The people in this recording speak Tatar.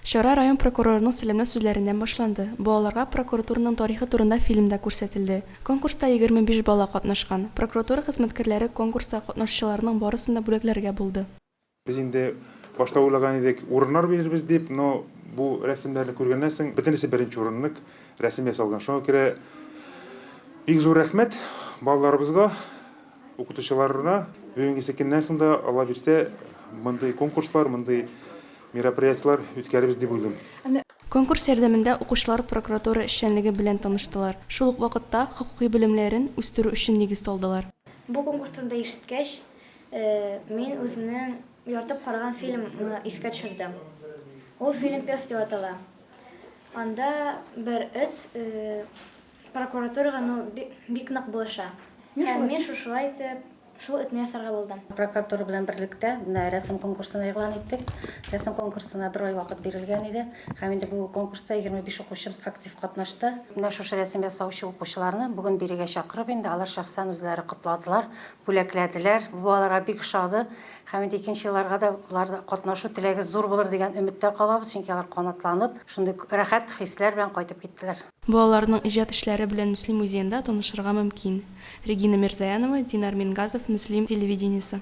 Чара район прокурорының сәлемле сүзләреннән башланды. Балаларга прокуратураның тарихы турында фильмда күрсәтелде. Конкурста 25 бала катнашкан. Прокуратура хезмәткәрләре конкурста катнашучыларның барысын да бүләкләргә булды. Без инде башта уйлаган идек, урыннар бирербез дип, но бу рәсемнәрне күргәннән соң бөтенесе беренче урынлык рәсем ясалган. Шуңа күрә бик зур рәхмәт балаларыбызга, укытучыларына. Бүгенге көннән соң да Алла бирсә, мондый конкурслар, мондый мероприятиялар үткәребез дип уйлыйм. Конкурс ярдәмендә укучылар прокуратура эшчәнлеге белән таныштылар. Шул ук вакытта хокукый белемнәрен үстерү өчен нигез салдылар. Бу конкурста ишеткәч, мин үзенең яртып караган фильмны искә төшердем. Ул фильм «Пес» дип атала. Анда бер эт прокуратурага бик нык булыша. Һәм мин шулай итеп шул этне ясарга булдым. Прокуратура белән берлектә рәсем конкурсына игълан иттек. Рәсем конкурсына бер ай вакыт бирелгән иде. Һәм инде бу конкурста 25 укучыбыз актив катнашты. Менә шушы рәсем ясаучы укучыларны бүген бирегә чакырып инде алар шәхсән үзләре кутладылар, бүләкләделәр. Бу балаларга бик ошады. Һәм инде икенче елларга да уларда катнашу теләге зур булыр дигән өметтә калабыз, чөнки алар канатланып, шундый рәхәт хисләр белән кайтып киттеләр. Балаларның иҗат эшләре белән Мөслим музеенда танышырга мөмкин. Регина Мирзаянова, Динар Мингазов, Мөслим телевидениесе.